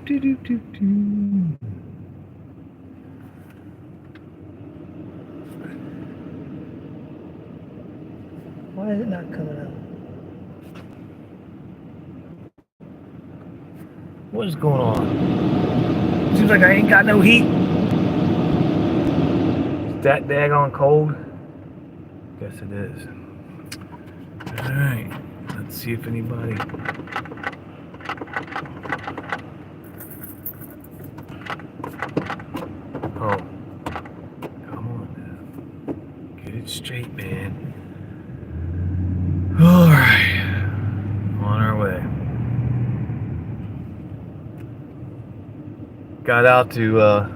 Do, do, do, do. Why is it not coming up? What is going on? Seems like I ain't got no heat. Is that daggone cold? Guess it is. Alright, let's see if anybody... Oh, come on now. Get it straight, man. Alright, on our way. Got out to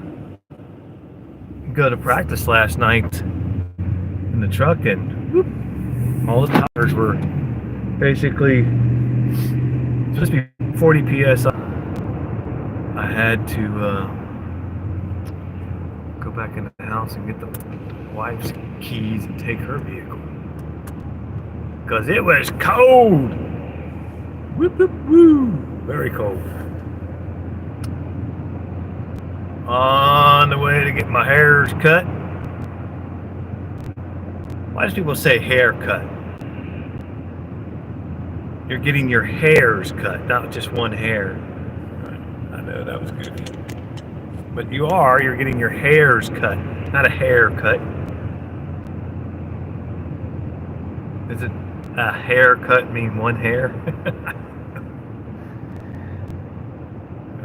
go to practice last night in the truck, and whoop, all the tires were basically supposed to be 40 psi. I had to go back in the house and get the wife's keys and take her vehicle because it was cold. Whoop, whoop, woo. Very cold. On the way to get my hairs cut. Why do people say haircut? You're getting your hairs cut, not just one hair. I know that was good. But you're getting your hairs cut, not a haircut. Is it a haircut mean one hair?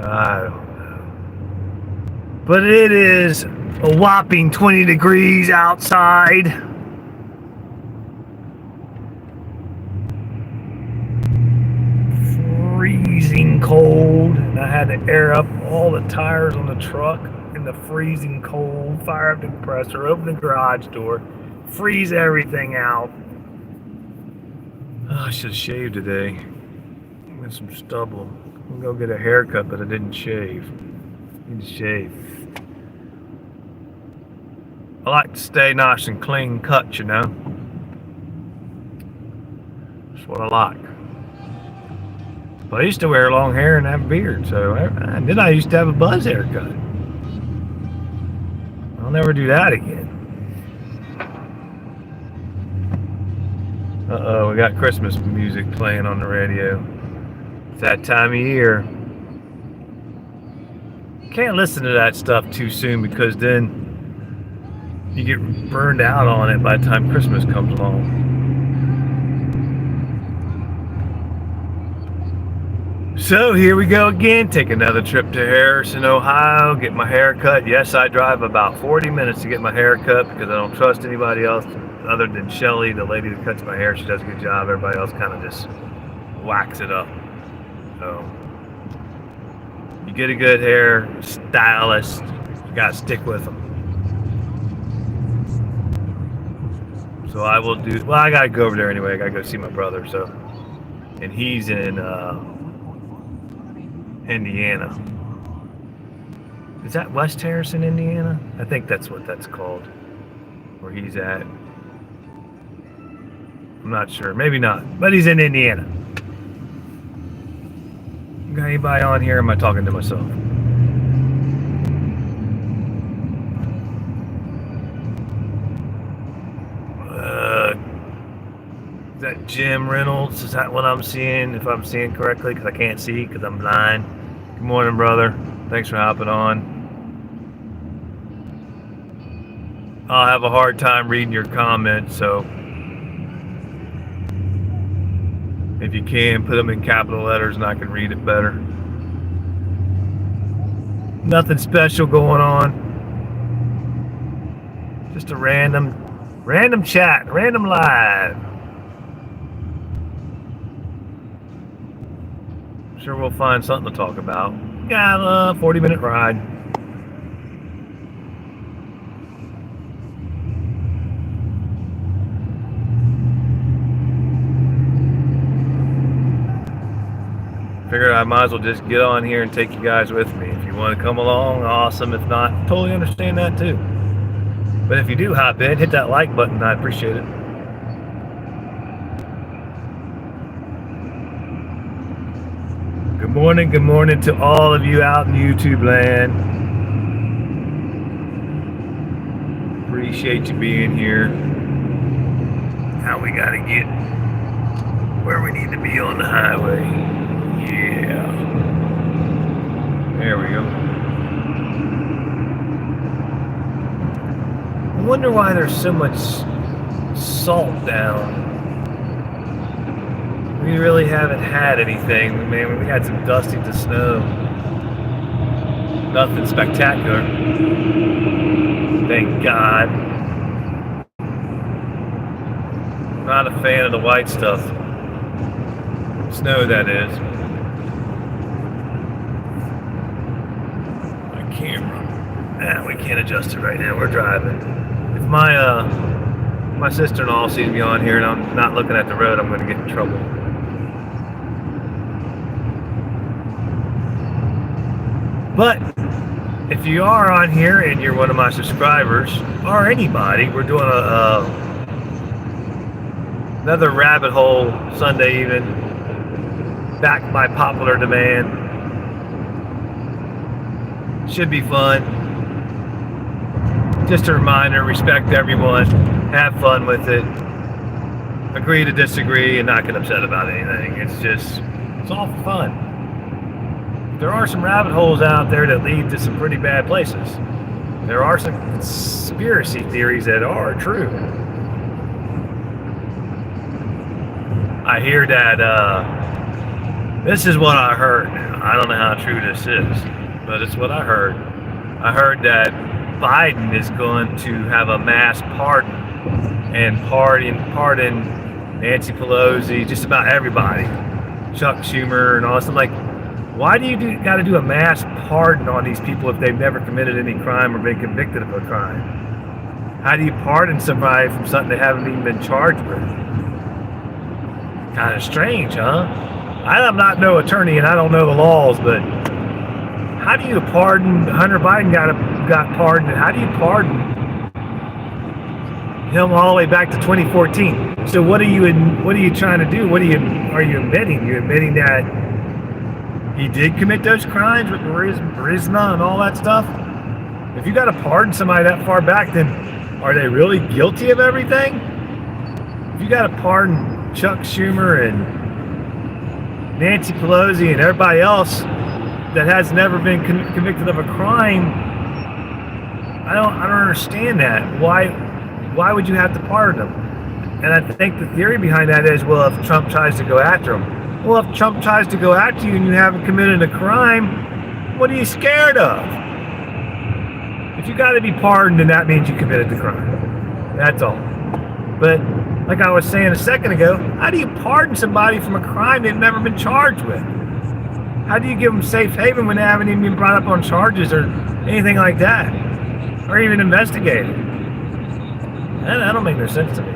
I don't know. But it is a whopping 20 degrees outside. Freezing cold, and I had to air up all the tires on the truck in the freezing cold, fire up the compressor, open the garage door, freeze everything out. Oh, I should have shaved today with some stubble. I'm gonna go get a haircut, but I didn't shave. Need to shave. I like to stay nice and clean cut, you know. That's what I like. But I used to wear long hair and have a beard, so and then I used to have a buzz haircut. I'll never do that again. Uh-oh, we got Christmas music playing on the radio. It's that time of year. Can't listen to that stuff too soon because then you get burned out on it by the time Christmas comes along. So here we go again, take another trip to Harrison, Ohio, get my hair cut. Yes, I drive about 40 minutes to get my hair cut because I don't trust anybody else other than Shelly, the lady that cuts my hair. She does a good job. Everybody else kind of just whacks it up. So you get a good hair stylist, you gotta stick with them. So I will do, well, I gotta go over there anyway. I gotta go see my brother, so, and he's in Indiana. Is that West Harrison, Indiana? I think that's what that's called, where he's at. I'm not sure, maybe not, but he's in Indiana. Got anybody on here? Or am I talking to myself? Is that Jim Reynolds? Is that what I'm seeing? If I'm seeing correctly, because I can't see because I'm blind. Good morning, brother. Thanks for hopping on. I'll have a hard time reading your comments, so if you can, put them in capital letters and I can read it better. Nothing special going on. Just a random chat, random live. Sure we'll find something to talk about. Got a 40-minute ride. Figured I might as well just get on here and take you guys with me. If you want to come along, awesome. If not, totally understand that too. But if you do hop in, hit that like button. I appreciate it. Good Good morning to all of you out in YouTube land. Appreciate you being here. Now we gotta get where we need to be on the highway. Yeah. There we go. I wonder why there's so much salt down. We really haven't had anything. Man, we had some dusting to snow. Nothing spectacular. Thank God. Not a fan of the white stuff. Snow, that is. My camera. Nah, we can't adjust it right now. We're driving. If my sister-in-law sees me on here and I'm not looking at the road, I'm going to get in trouble. But if you are on here and you're one of my subscribers, or anybody, we're doing another rabbit hole Sunday evening, back by popular demand. Should be fun. Just a reminder, respect everyone, have fun with it, agree to disagree, and not get upset about anything. It's all for fun. There are some rabbit holes out there that lead to some pretty bad places. There are some conspiracy theories that are true. I hear that, this is what I heard. I don't know how true this is, but it's what I heard. I heard that Biden is going to have a mass pardon and pardon Nancy Pelosi, just about everybody, Chuck Schumer and all this. I'm like, why do you got to do a mass pardon on these people if they've never committed any crime or been convicted of a crime? How do you pardon somebody from something they haven't even been charged with? Kind of strange, huh? I'm not no attorney and I don't know the laws, but how do you pardon? Hunter Biden got pardoned. How do you pardon him all the way back to 2014? So what are you trying to do? Are you admitting? You're admitting that he did commit those crimes with Burisma and all that stuff? If you got to pardon somebody that far back, then are they really guilty of everything? If you got to pardon Chuck Schumer and Nancy Pelosi and everybody else that has never been convicted of a crime, I don't understand that. Why would you have to pardon them? And I think the theory behind that is, well, if Trump tries to go after him. Well, if Trump tries to go after you and you haven't committed a crime, what are you scared of? If you got to be pardoned, then that means you committed the crime. That's all. But like I was saying a second ago, how do you pardon somebody from a crime they've never been charged with? How do you give them safe haven when they haven't even been brought up on charges or anything like that? Or even investigated? That don't make no sense to me.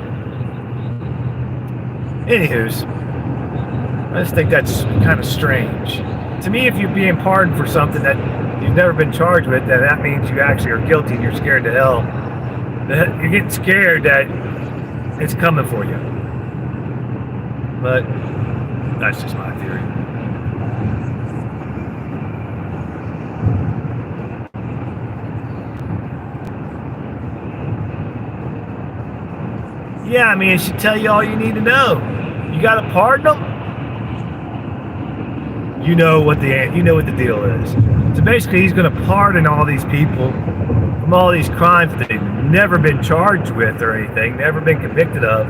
Anywho's, I just think that's kind of strange. To me, if you're being pardoned for something that you've never been charged with, then that means you actually are guilty and you're scared to hell. You're getting scared that it's coming for you. But that's just my theory. Yeah, I mean, it should tell you all you need to know. You got to pardon them. You know what the deal is. So basically, he's going to pardon all these people from all these crimes that they've never been charged with or anything, never been convicted of,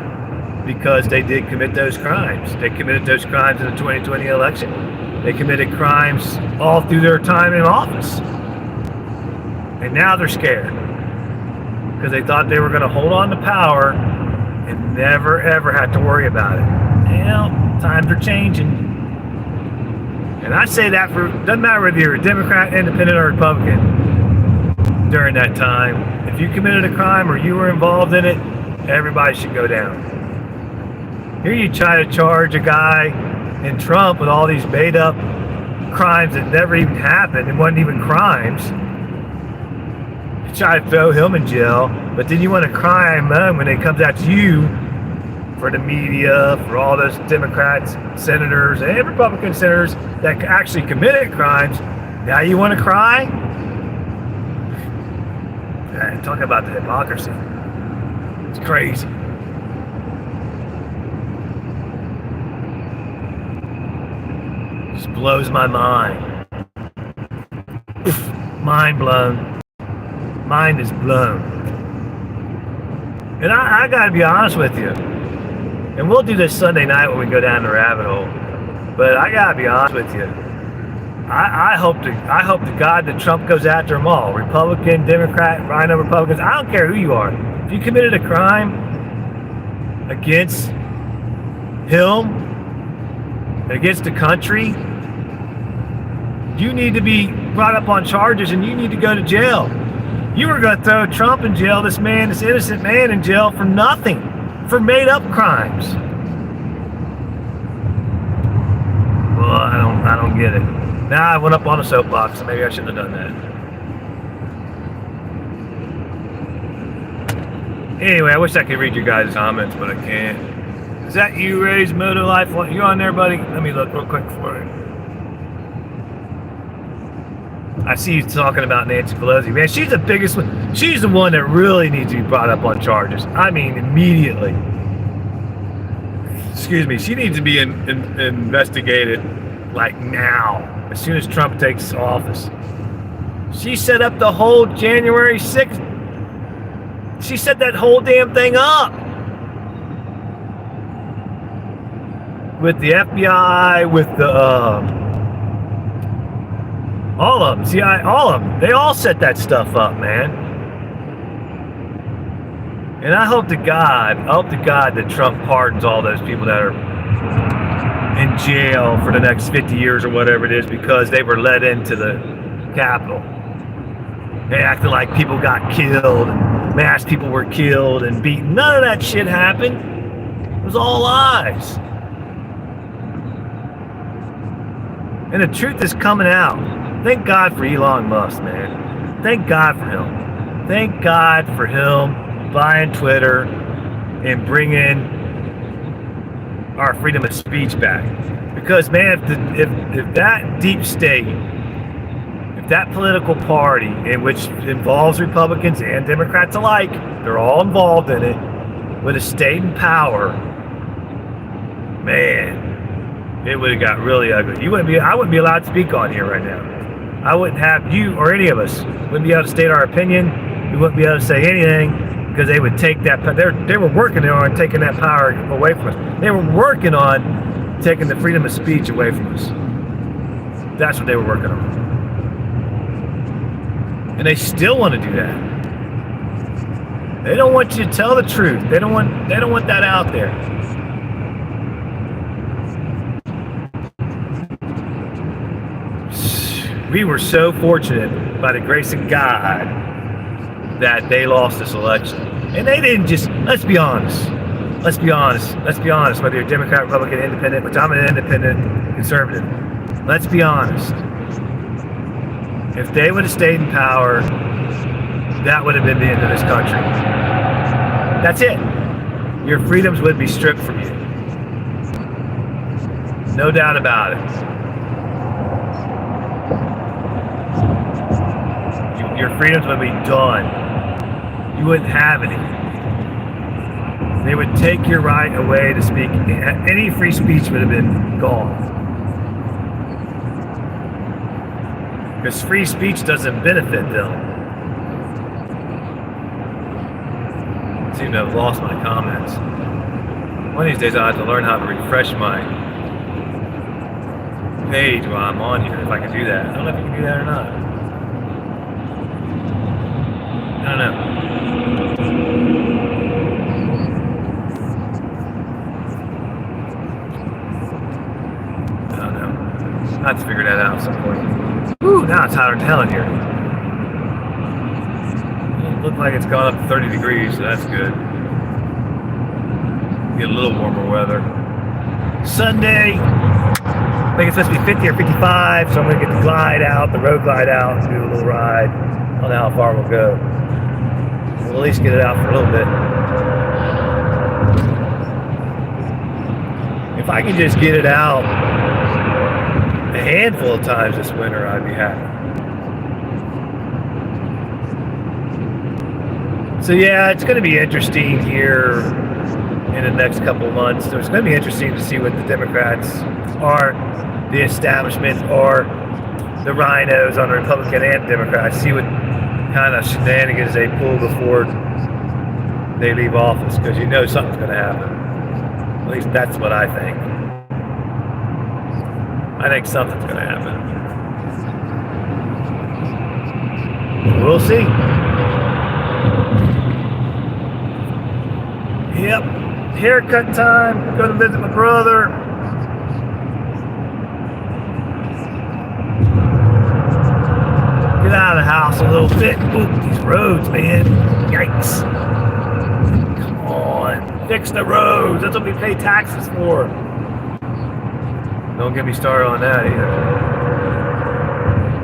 because they did commit those crimes. They committed those crimes in the 2020 election. They committed crimes all through their time in office. And now they're scared because they thought they were going to hold on to power and never, ever have to worry about it. Well, times are changing. And I say that doesn't matter whether you're a Democrat, Independent, or Republican during that time. If you committed a crime or you were involved in it, everybody should go down. Here you try to charge a guy in Trump with all these made up crimes that never even happened and wasn't even crimes. You try to throw him in jail, but then you want to crime him when it comes out to you for the media, for all those Democrats, senators, and Republican senators that actually committed crimes. Now you want to cry? Talk about the hypocrisy. It's crazy. Just blows my mind. Mind blown. Mind is blown. And I gotta be honest with you. And we'll do this Sunday night when we go down the rabbit hole. But I gotta be honest with you. I hope to God that Trump goes after them all. Republican, Democrat, Rhino Republicans. I don't care who you are. If you committed a crime against him, against the country, you need to be brought up on charges and you need to go to jail. You were going to throw Trump in jail, this innocent man in jail for nothing, for made up crimes. Well, I don't get it. Now I went up on a soapbox, so maybe I shouldn't have done that. Anyway, I wish I could read your guys' comments, but I can't. Is that you, Ray's Moto Life? You on there, buddy? Let me look real quick for it. I see you talking about Nancy Pelosi. Man, she's the biggest one. She's the one that really needs to be brought up on charges. I mean, immediately. Excuse me. She needs to be investigated, like now, as soon as Trump takes office. She set up the whole January 6th. She set that whole damn thing up. With the FBI, with the, all of them, CIA, all of them. They all set that stuff up, man. And I hope to God that Trump pardons all those people that are in jail for the next 50 years or whatever it is because they were let into the Capitol. They acted like people got killed, and mass people were killed and beaten. None of that shit happened. It was all lies. And the truth is coming out. Thank God for Elon Musk, man. Thank God for him. Thank God for him buying Twitter and bringing our freedom of speech back. Because, man, if that deep state, if that political party, in which involves Republicans and Democrats alike, they're all involved in it, with a state in power, man, it would have got really ugly. I wouldn't be allowed to speak on here right now. I wouldn't have you or any of us wouldn't be able to state our opinion. We wouldn't be able to say anything because they would take that. They were working on taking that power away from us. They were working on taking the freedom of speech away from us. That's what they were working on, and they still want to do that. They don't want you to tell the truth. They don't want that out there. We were so fortunate, by the grace of God, that they lost this election. And they didn't just, let's be honest, whether you're Democrat, Republican, Independent, which I'm an independent conservative, let's be honest. If they would have stayed in power, that would have been the end of this country. That's it. Your freedoms would be stripped from you. No doubt about it. Your freedoms would be done. You wouldn't have any. They would take your right away to speak. Any free speech would have been gone. Because free speech doesn't benefit them. I seem to have lost my comments. One of these days I'll have to learn how to refresh my page while I'm on here, if I can do that. I don't know if you can do that or not. I don't know. I have to figure that out at some point. Ooh, now it's hotter than hell in here. It looks like it's gone up to 30 degrees, so that's good. Get a little warmer weather. Sunday, I think it's supposed to be 50 or 55, so I'm going to get the road glide out, and do a little ride. I don't know how far we'll go. We'll at least get it out for a little bit. If I can just get it out a handful of times this winter, I'd be happy. So yeah, it's going to be interesting here in the next couple of months. So it's going to be interesting to see what the Democrats are, the establishment, or the rhinos on the Republican and Democrats. See what kind of shenanigans they pull before they leave office, because you know something's going to happen. At least that's what I think. I think something's going to happen. We'll see. Yep, haircut time. Go to visit my brother. Get out of the house a little bit. Ooh, these roads, man. Yikes. Come on. Fix the roads. That's what we pay taxes for. Don't get me started on that either.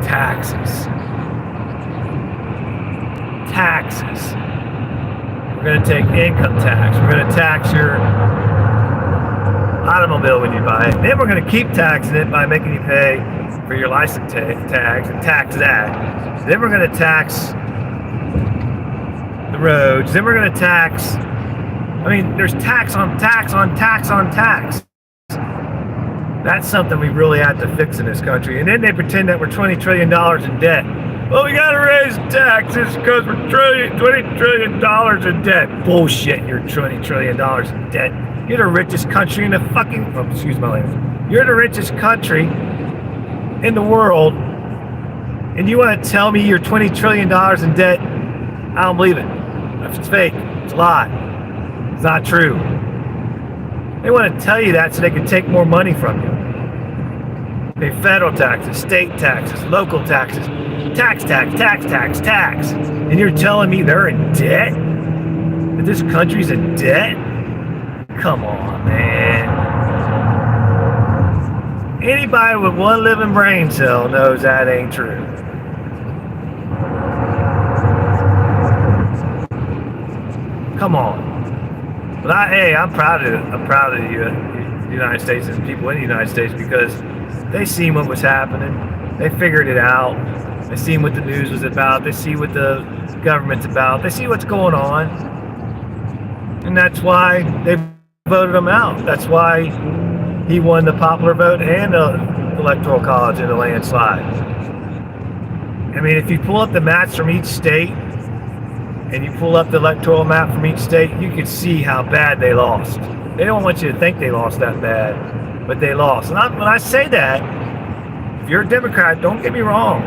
Taxes. Taxes. We're going to take income tax. We're going to tax your automobile when you buy it. Then we're going to keep taxing it by making you pay for your license tags and tax that. Then we're going to tax the roads. Then we're going to tax, there's tax on tax on tax on tax. That's something we really have to fix in this country. And then they pretend that we're $20 trillion in debt. Well, we got to raise taxes because we're $20 trillion in debt. Bullshit, you're $20 trillion in debt. You're the richest country in the fucking, excuse my language. You're the richest country in the world, and you want to tell me you're $20 trillion in debt? I don't believe it. It's fake. It's a lie. It's not true. They want to tell you that so they can take more money from you. Pay federal taxes, state taxes, local taxes, tax. And you're telling me they're in debt? That this country's in debt? Come on, man. Anybody with one living brain cell knows that ain't true. Come on. But I'm proud of the United States and people in the United States, because they seen what was happening. They figured it out. They seen what the news was about. They see what the government's about. They see what's going on. And that's why they voted him out. That's why he won the popular vote and the Electoral College in a landslide. If you pull up the maps from each state, and you pull up the electoral map from each state, you can see how bad they lost. They don't want you to think they lost that bad, but they lost. And when I say that, if you're a Democrat, don't get me wrong,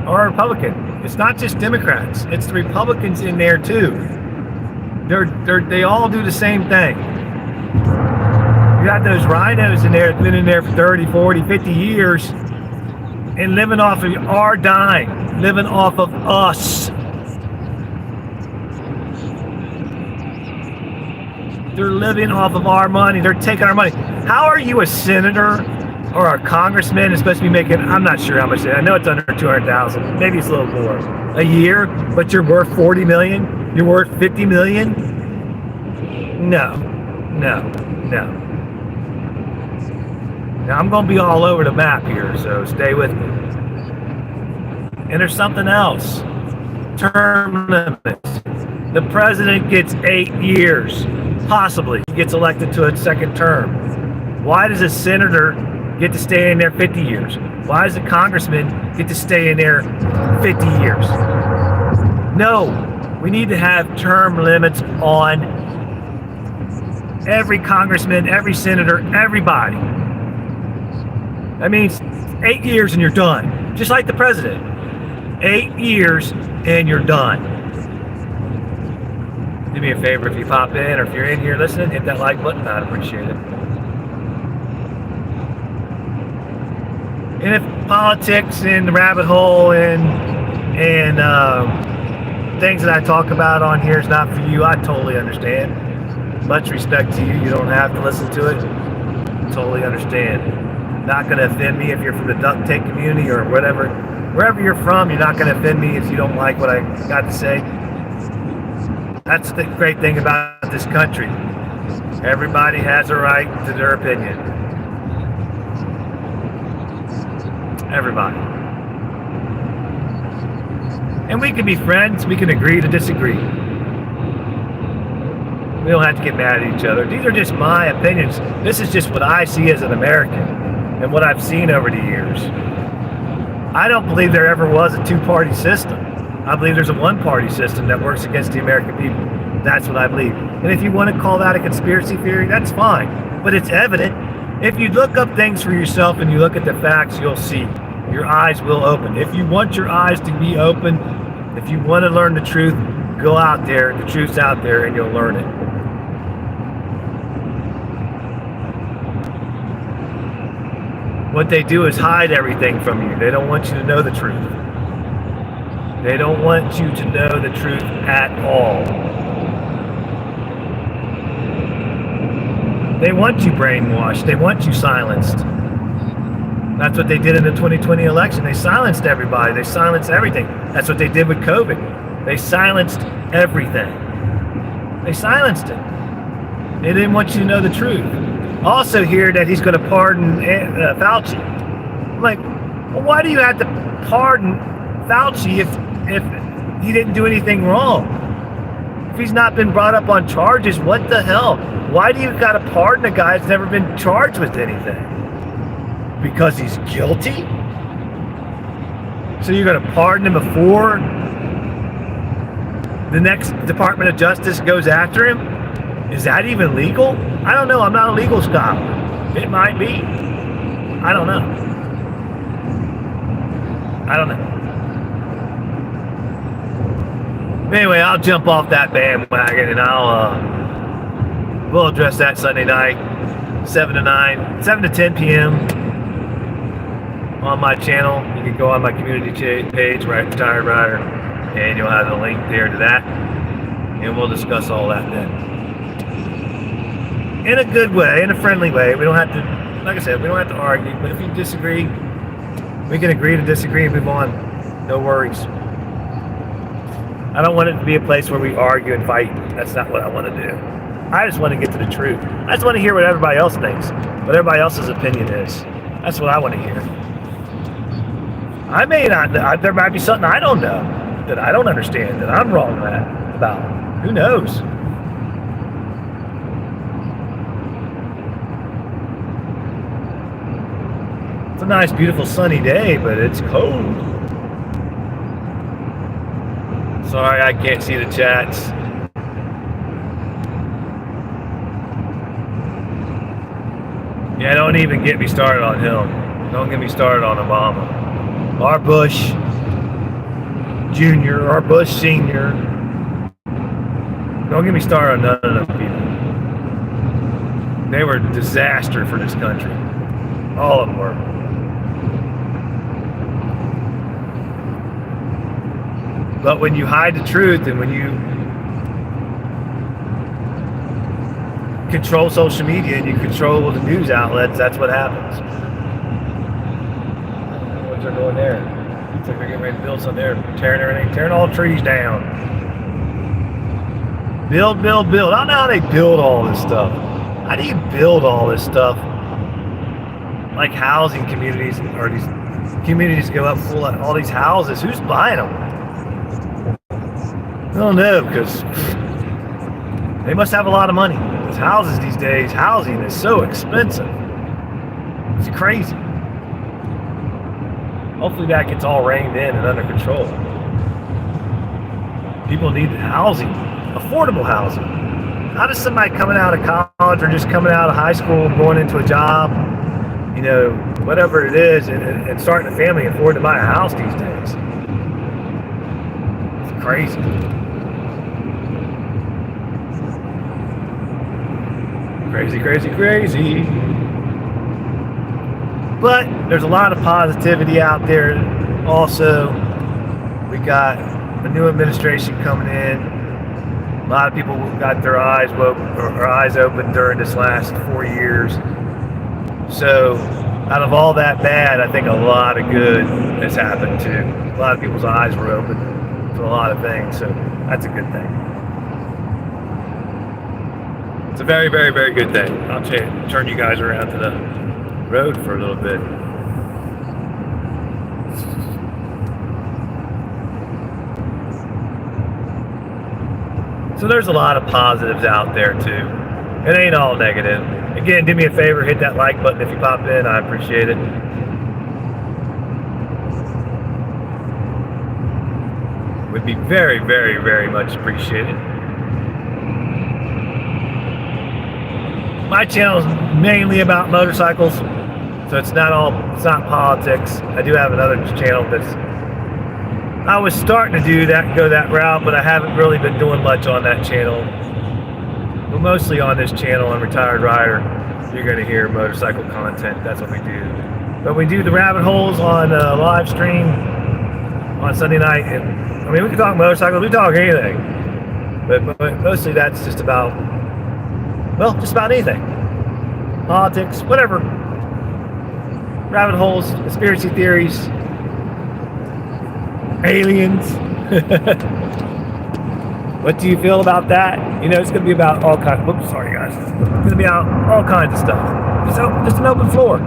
or a Republican. It's not just Democrats. It's the Republicans in there too. They all do the same thing. You got those rhinos in there that's been in there for 30, 40, 50 years and living off of our dime, living off of us. They're living off of our money. They're taking our money. How are you a senator or a congressman is supposed to be making, I'm not sure how much, I know it's under 200,000, maybe it's a little more, a year, but you're worth 40 million? You're worth 50 million? No. Now I'm going to be all over the map here, so stay with me. And there's something else. Term limits. The president gets 8 years. Possibly gets elected to a second term. Why does a senator get to stay in there 50 years? Why does a congressman get to stay in there 50 years? No, we need to have term limits on every congressman, every senator, everybody. That means 8 years and you're done. Just like the president. 8 years and you're done. Do me a favor, if you pop in or if you're in here listening, hit that like button. I'd appreciate it. And if politics and the rabbit hole and things that I talk about on here is not for you, I totally understand. Much respect to you. You don't have to listen to it. Totally understand. Not going to offend me if you're from the duct tape community or whatever. Wherever you're from, you're not going to offend me if you don't like what I got to say. That's the great thing about this country. Everybody has a right to their opinion. Everybody. And we can be friends. We can agree to disagree. We don't have to get mad at each other. These are just my opinions. This is just what I see as an American and what I've seen over the years. I don't believe there ever was a two-party system. I believe there's a one-party system that works against the American people. That's what I believe. And if you want to call that a conspiracy theory, that's fine. But it's evident. If you look up things for yourself and you look at the facts, you'll see. Your eyes will open. If you want your eyes to be open, if you want to learn the truth, go out there. The truth's out there and you'll learn it. What they do is hide everything from you. They don't want you to know the truth. They don't want you to know the truth at all. They want you brainwashed. They want you silenced. That's what they did in the 2020 election. They silenced everybody. They silenced everything. That's what they did with COVID. They silenced everything. They silenced it. They didn't want you to know the truth. Also hear that he's going to pardon Fauci. I'm like, well, why do you have to pardon Fauci if he didn't do anything wrong? If he's not been brought up on charges, what the hell? Why do you got to pardon a guy that's never been charged with anything? Because he's guilty? So you're going to pardon him before the next Department of Justice goes after him? Is that even legal? I don't know. I'm not a legal scholar. It might be. I don't know. I don't know. Anyway, I'll jump off that bandwagon and we'll address that Sunday night, 7 to 10 p.m. on my channel. You can go on my community page, Retired Rider, and you'll have the link there to that. And we'll discuss all that then. In a good way, in a friendly way. We don't have to, like I said, we don't have to argue. But if you disagree, we can agree to disagree and move on. No worries. I don't want it to be a place where we argue and fight. That's not what I want to do. I just want to get to the truth. I just want to hear what everybody else thinks, what everybody else's opinion is. That's what I want to hear. I may not know. There might be something I don't know, that I don't understand, that I'm wrong about. Who knows? It's a nice, beautiful, sunny day, but it's cold. Sorry, I can't see the chats. Yeah, don't even get me started on him. Don't get me started on Obama. Or Bush Jr. or Bush Sr. Don't get me started on none of those people. They were a disaster for this country. All of them were. But when you hide the truth and when you control social media and you control the news outlets, that's what happens. What's they're doing there? Looks like they're getting ready to build something there, tearing everything, tearing all the trees down. Build, build, build. I don't know how they build all this stuff. How do you build all this stuff? Like housing communities, or these communities go up full of all these houses. Who's buying them? I don't know, because they must have a lot of money. Because houses these days, housing is so expensive. It's crazy. Hopefully that gets all reined in and under control. People need housing, affordable housing. How does somebody coming out of college or just coming out of high school, going into a job, you know, whatever it is, and starting a family, afford to buy a house these days? It's crazy. Crazy, crazy, crazy. But there's a lot of positivity out there. Also, we got a new administration coming in. A lot of people got their eyes open during this last 4 years. So, out of all that bad, I think a lot of good has happened too. A lot of people's eyes were open to a lot of things, so that's a good thing. It's a very, very, very good thing. I'll turn you guys around to the road for a little bit. So there's a lot of positives out there too. It ain't all negative. Again, do me a favor, hit that like button if you pop in. I appreciate it. Would be very, very, very much appreciated. My channel is mainly about motorcycles, so it's not politics. I do have another channel I was starting to go that route, but I haven't really been doing much on that channel. But mostly on this channel, on Retired Rider, you're going to hear motorcycle content. That's what we do. But we do the rabbit holes on live stream on Sunday night, and I mean, we can talk motorcycles, we talk anything, but mostly that's just about, well, just about anything. Politics, whatever. Rabbit holes, conspiracy theories, aliens. What do you feel about that? You know, it's going to be about all kinds. Whoops, sorry guys. It's going to be about all kinds of stuff. Just an open floor.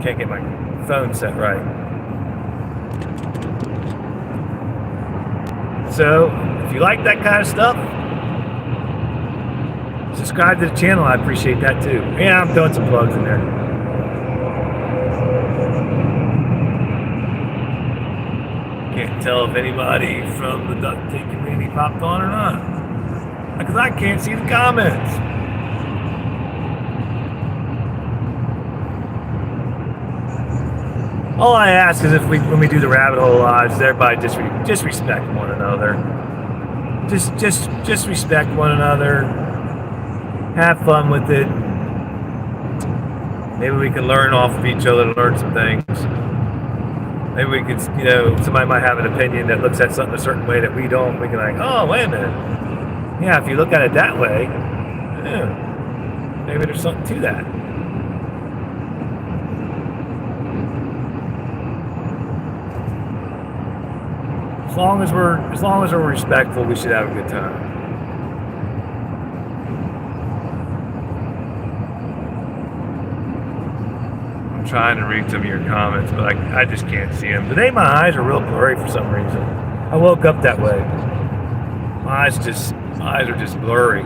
Can't get my phone set right. So, if you like that kind of stuff, subscribe to the channel. I appreciate that too. Yeah, I'm throwing some plugs in there. Can't tell if anybody from the duct tape community popped on or not, because I can't see the comments. All I ask is when we do the rabbit hole lives, everybody just respect one another. Just respect one another. Have fun with it. Maybe we can learn off of each other, learn some things. Maybe we could, somebody might have an opinion that looks at something a certain way that we don't. We can oh, wait a minute. Yeah, if you look at it that way, yeah, maybe there's something to that. As long as we're respectful, we should have a good time. I'm trying to read some of your comments, but I just can't see them. Today my eyes are real blurry for some reason. I woke up that way. My eyes are just blurry.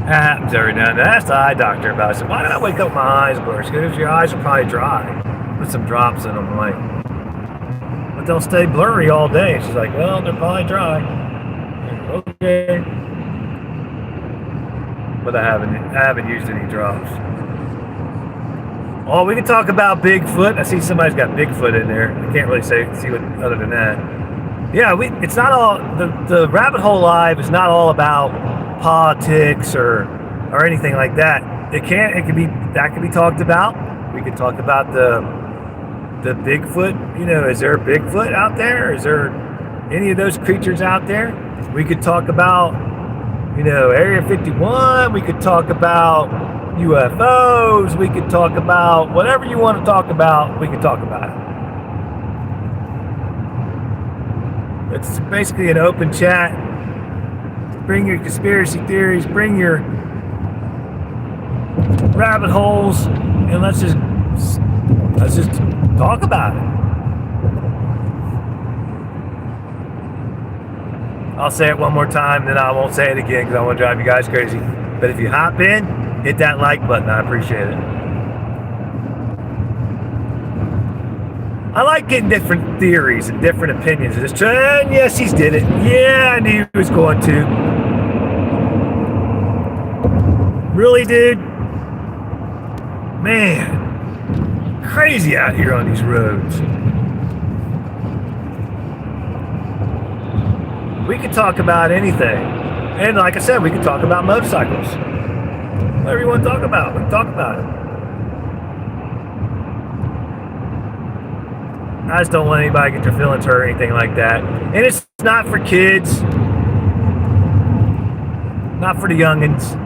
That happens every now and then. I asked the eye doctor about it. I said, why did I wake up with my eyes blurry? Because your eyes are probably dry. Put some drops in them, but they'll stay blurry all day. She's like, well, they're probably dry. Okay. But I haven't used any drops. Oh, we can talk about Bigfoot. I see somebody's got Bigfoot in there. I can't really see what other than that. Yeah, it's not all the rabbit hole live is not all about politics or anything like that. That can be talked about. We could talk about the Bigfoot. Is there a Bigfoot out there? Is there any of those creatures out there? We could talk about, Area 51. We could talk about UFOs. We could talk about whatever you want to talk about. We could talk about it. It's basically an open chat. Bring your conspiracy theories. Bring your rabbit holes, and let's just talk about it. I'll say it one more time, then I won't say it again because I want to drive you guys crazy. But if you hop in, hit that like button. I appreciate it. I like getting different theories and different opinions. And yes, he's did it. Yeah, I knew he was going to. Really, dude? Man, crazy out here on these roads. We could talk about anything. And like I said, we could talk about motorcycles. Whatever you want to talk about, we can talk about it. I just don't want anybody to get their feelings hurt or anything like that. And it's not for kids. Not for the youngins.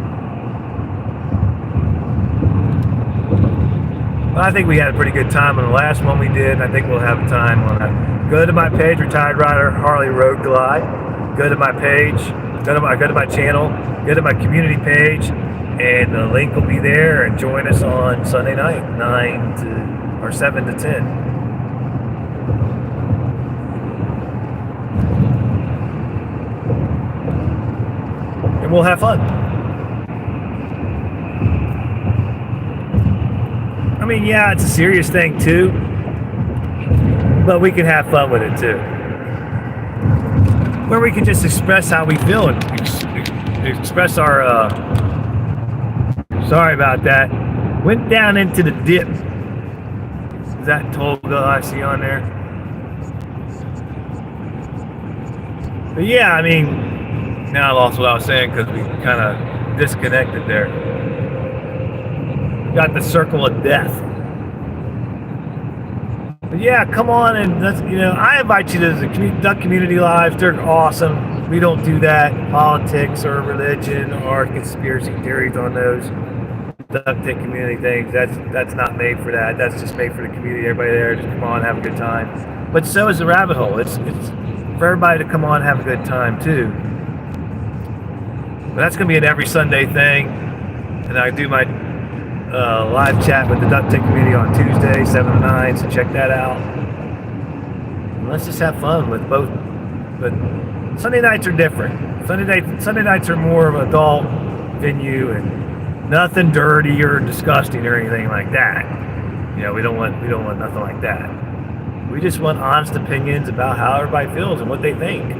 But I think we had a pretty good time on the last one we did. And I think we'll have a time on that. Go to my page, Retired Rider Harley Road Glide. Go to my page, go to my channel, go to my community page, and the link will be there. And join us on Sunday night, 7 to 10. we'll have fun. I mean, yeah, it's a serious thing too, but we can have fun with it too. Where we can just express how we feel and express our, sorry about that, went down into the dip. Is that Tolga I see on there? But yeah, I mean, now I lost what I was saying because we kind of disconnected there. Got the circle of death. But yeah, come on and let's, I invite you to the Duck Community Lives. They're awesome. We don't do that politics or religion or conspiracy theories on those Duck Community things. That's not made for that. That's just made for the community. Everybody there, just come on, have a good time. But so is the Rabbit Hole. It's for everybody to come on and have a good time too. But that's going to be an every Sunday thing, and I do my live chat with the Duck Tech community on Tuesday, 7 to 9, so check that out. And let's just have fun with both. But Sunday nights are different. Sunday nights are more of an adult venue and nothing dirty or disgusting or anything like that. We don't want nothing like that. We just want honest opinions about how everybody feels and what they think.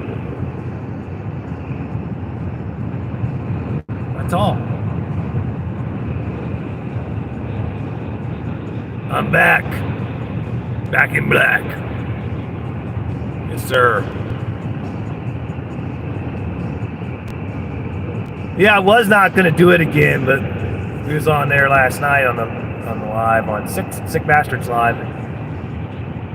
That's all. I'm back. Back in black. Yes, sir. Yeah, I was not going to do it again, but we was on there last night on the live on Sick Bastards Live.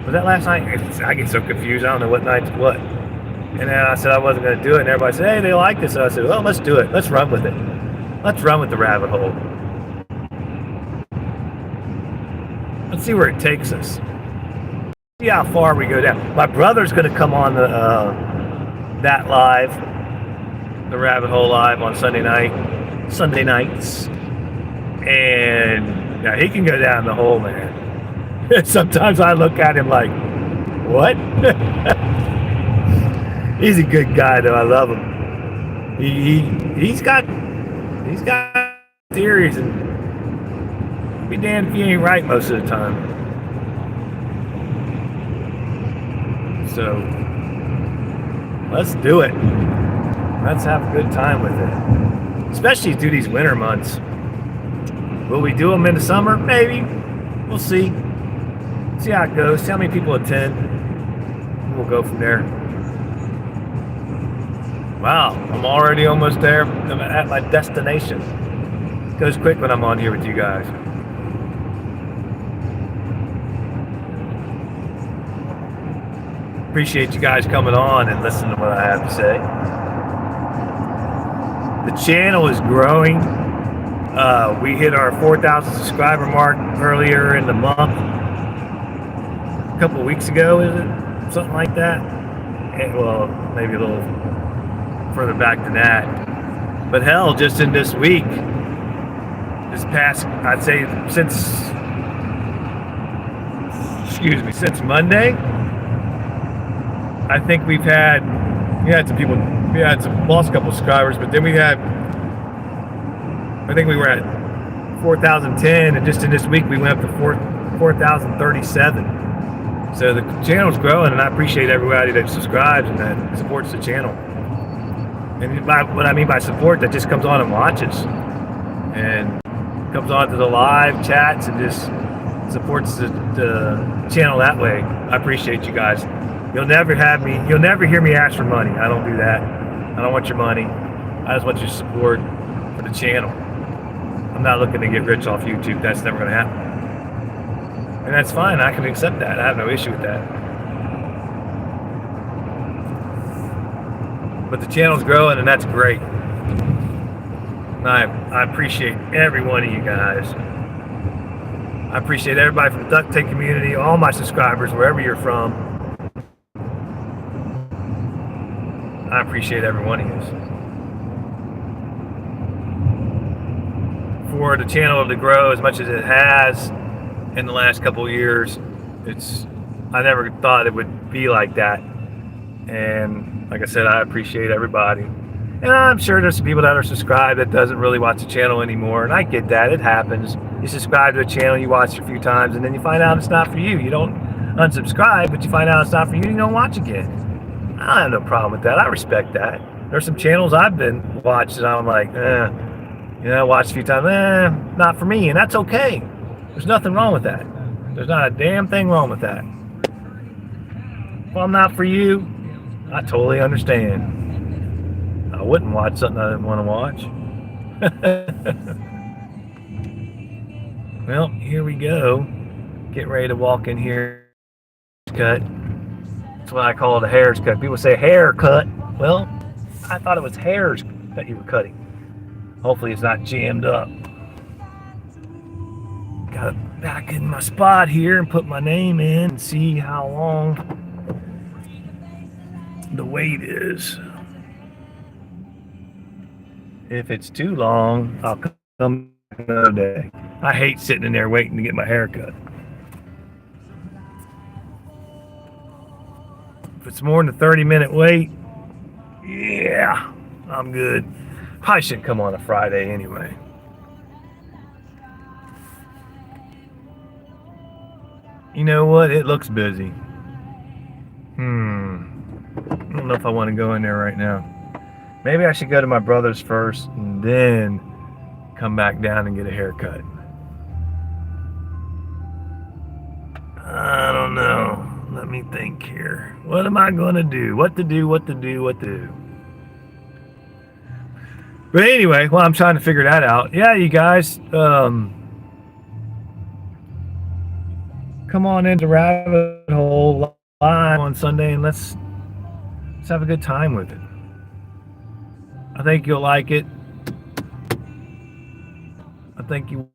Was that last night? I get so confused. I don't know what night's what. And then I said I wasn't going to do it, and everybody said, hey, they like this. So I said, well, let's do it. Let's run with it. Let's run with the Rabbit Hole. Let's see where it takes us. See how far we go down. My brother's going to come on that live, the Rabbit Hole Live on Sunday nights. And yeah, he can go down the hole, man. Sometimes I look at him like, what? He's a good guy, though. I love him. He's got theories, and be damned if he ain't right most of the time. So let's do it. Let's have a good time with it, especially through these winter months. Will we do them in the summer? Maybe. We'll see. See how it goes. See how many people attend. We'll go from there. Wow, I'm already almost there. I'm at my destination. It goes quick when I'm on here with you guys. Appreciate you guys coming on and listening to what I have to say. The channel is growing. We hit our 4,000 subscriber mark earlier in the month. A couple of weeks ago, is it? Something like that. And, well, maybe a little further back than that. But hell, just in this week, this past, I'd say since Monday, I think we had some people, lost a couple subscribers, but then I think we were at 4,010, and just in this week we went up to 4,037. So the channel's growing, and I appreciate everybody that subscribes and that supports the channel. And what I mean by support, that just comes on and watches, and comes on to the live chats and just supports the channel that way. I appreciate you guys. You'll never hear me ask for money. I don't do that. I don't want your money. I just want your support for the channel. I'm not looking to get rich off YouTube. That's never going to happen. And that's fine. I can accept that. I have no issue with that. But the channel's growing, and that's great. And I appreciate every one of you guys. I appreciate everybody from the Duct Tape community, all my subscribers, wherever you're from. I appreciate every one of you. For the channel to grow as much as it has in the last couple of years, I never thought it would be like that. And like I said, I appreciate everybody. And I'm sure there's some people that are subscribed that doesn't really watch the channel anymore, and I get that. It happens. You subscribe to a channel, you watch it a few times, and then you find out it's not for you. You don't unsubscribe, but you find out it's not for you, and you don't watch again. I have no problem with that. I respect that. There's some channels I've been watched and I'm like, watched a few times, not for me, and that's okay. There's nothing wrong with that. There's not a damn thing wrong with that. If I'm not for you, I totally understand. I wouldn't watch something I didn't want to watch. Well, here we go. Get ready to walk in here. Cut. That's what I call it, a hair's cut. People say haircut. Well, I thought it was hairs that you were cutting. Hopefully it's not jammed up. Got it back in my spot here and put my name in and see how long the wait is. If it's too long, I'll come back another day. I hate sitting in there waiting to get my hair cut. If it's more than a 30-minute wait, yeah, I'm good. Probably shouldn't come on a Friday anyway. You know what? It looks busy. I don't know if I want to go in there right now. Maybe I should go to my brother's first and then come back down and get a haircut. I don't know. Let me think here. What am I going to do? What to do? But anyway, while I'm trying to figure that out, yeah, you guys, come on into Rabbit Hole live on Sunday and let's have a good time with it. I think you'll like it. I think you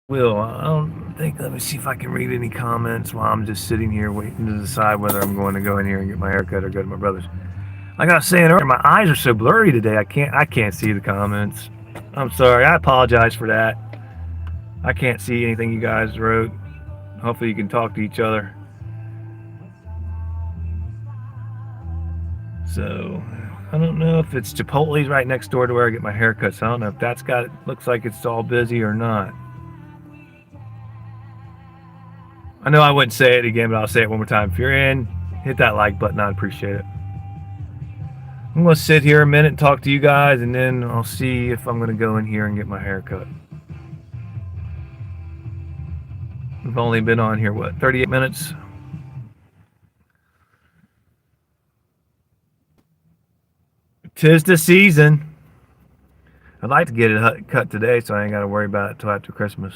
will. I don't think, let me see if I can read any comments while I'm just sitting here waiting to decide whether I'm going to go in here and get my haircut or go to my brother's. Like I was saying earlier, my eyes are so blurry today, I can't see the comments. I'm sorry, I apologize for that. I can't see anything you guys wrote. Hopefully you can talk to each other. So, I don't know if it's Chipotle's right next door to where I get my haircut, so I don't know if that's got, looks like it's all busy or not. I know I wouldn't say it again, but I'll say it one more time. If you're in, hit that like button, I'd appreciate it. I'm going to sit here a minute and talk to you guys, and then I'll see if I'm going to go in here and get my haircut. We've only been on here, 38 minutes? Tis the season. I'd like to get it cut today so I ain't got to worry about it till after Christmas.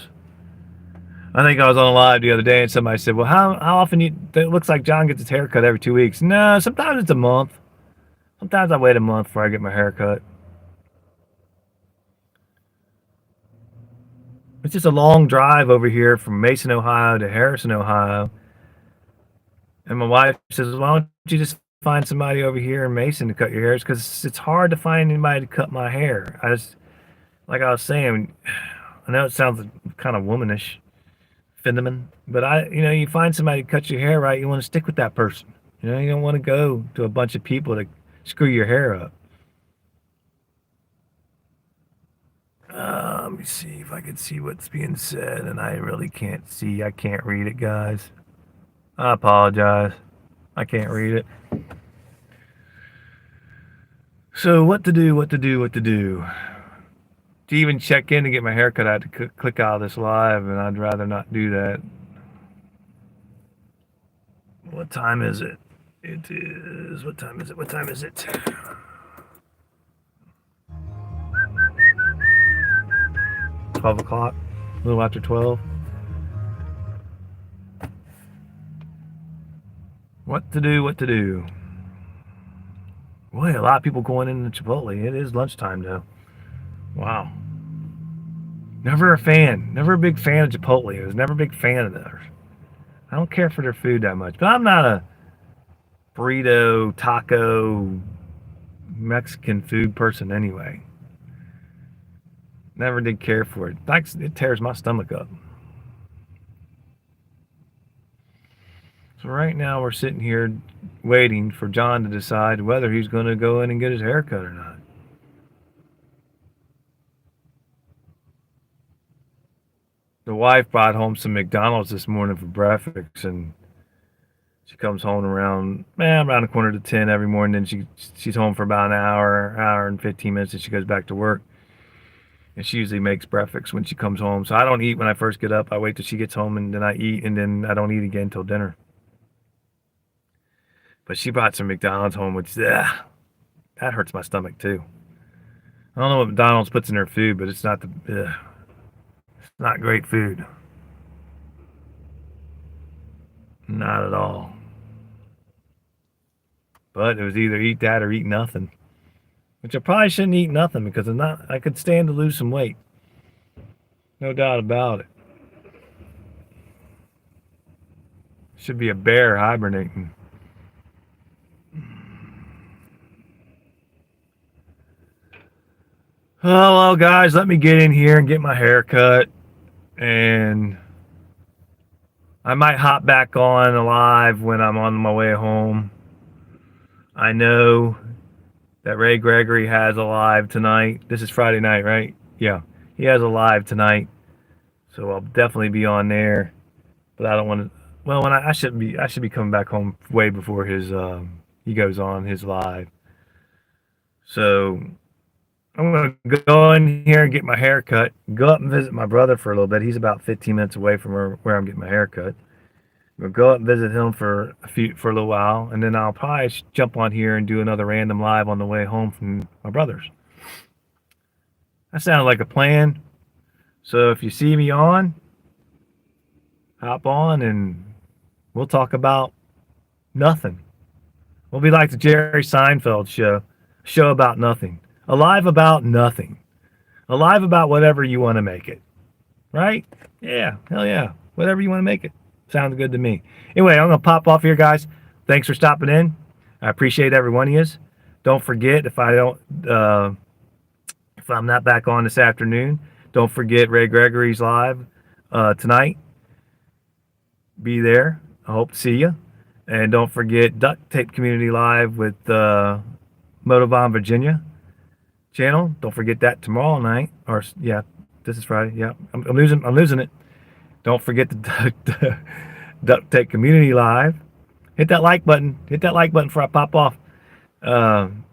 I think I was on a live the other day and somebody said, well, how often it looks like John gets his hair cut every 2 weeks. No, sometimes it's a month. Sometimes I wait a month before I get my hair cut. It's just a long drive over here from Mason, Ohio to Harrison, Ohio. And my wife says, why don't you just find somebody over here in Mason to cut your hair? Because it's hard to find anybody to cut my hair. Like I was saying, I know it sounds kind of womanish, feminine, but you find somebody to cut your hair right, you want to stick with that person. You don't want to go to a bunch of people to screw your hair up. Let me see if I can see what's being said, and I really can't see. I can't read it, guys. I apologize. I can't read it. So what to do? To even check in to get my haircut, I had to click out of this live, and I'd rather not do that. What time is it? What time is it? 12 o'clock, a little after 12. What to do? Boy, a lot of people going into Chipotle. It is lunchtime though. Wow. Never a big fan of Chipotle. I was never a big fan of theirs. I don't care for their food that much, but I'm not a burrito, taco, Mexican food person anyway. Never did care for it. It tears my stomach up. So right now we're sitting here waiting for John to decide whether he's going to go in and get his hair cut or not. wife brought home some McDonald's this morning for breakfast, and she comes home around around a quarter to 10 every morning. Then she's home for about an hour and 15 minutes, and she goes back to work. And she usually makes breakfast when she comes home. So I don't eat when I first get up. I wait till she gets home, and then I eat, and then I don't eat again until dinner. But she brought some McDonald's home, which that hurts my stomach too. I don't know what McDonald's puts in their food, but it's not it's not great food. Not at all. But it was either eat that or eat nothing. Which I probably shouldn't eat nothing, because I could stand to lose some weight. No doubt about it. Should be a bear hibernating. Oh, well, guys, let me get in here and get my hair cut. And I might hop back on live when I'm on my way home. I know that Ray Gregory has a live tonight. This is Friday night, right? Yeah, he has a live tonight. So I'll definitely be on there. But I don't want to. Well, when I should be coming back home way before his he goes on his live. So I'm gonna go in here and get my hair cut. Go up and visit my brother for a little bit. He's about 15 minutes away from where I'm getting my hair cut. We'll go up and visit him for a little while, and then I'll probably jump on here and do another random live on the way home from my brother's. That sounded like a plan. So if you see me on, hop on and we'll talk about nothing. We'll be like the Jerry Seinfeld show about nothing. Alive about nothing. Alive about whatever you want to make it. Right? Yeah, hell yeah. Whatever you want to make it. Sounds good to me. Anyway, I'm going to pop off here, guys. Thanks for stopping in. I appreciate every one of you. Don't forget, if I'm not back on this afternoon, don't forget Ray Gregory's live tonight. Be there. I hope to see you. And don't forget Duct Tape Community Live with Motovon Virginia channel. Don't forget that tomorrow night. Or yeah, this is Friday. Yeah, I'm losing it. Don't forget the Duct Tape Community Live. Hit that like button. Hit that like button before I pop off. Don't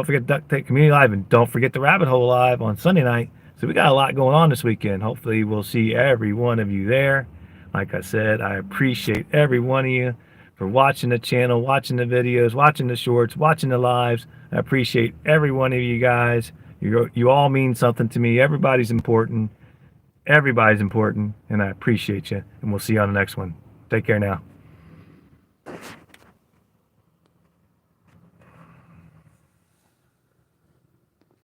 forget Duct Tape Community Live, and don't forget the Rabbit Hole Live on Sunday night. So we got a lot going on this weekend. Hopefully we'll see every one of you there. Like I said, I appreciate every one of you for watching the channel, watching the videos, watching the shorts, watching the lives. I appreciate every one of you guys. You all mean something to me. Everybody's important. Everybody's important, and I appreciate you. And we'll see you on the next one. Take care now.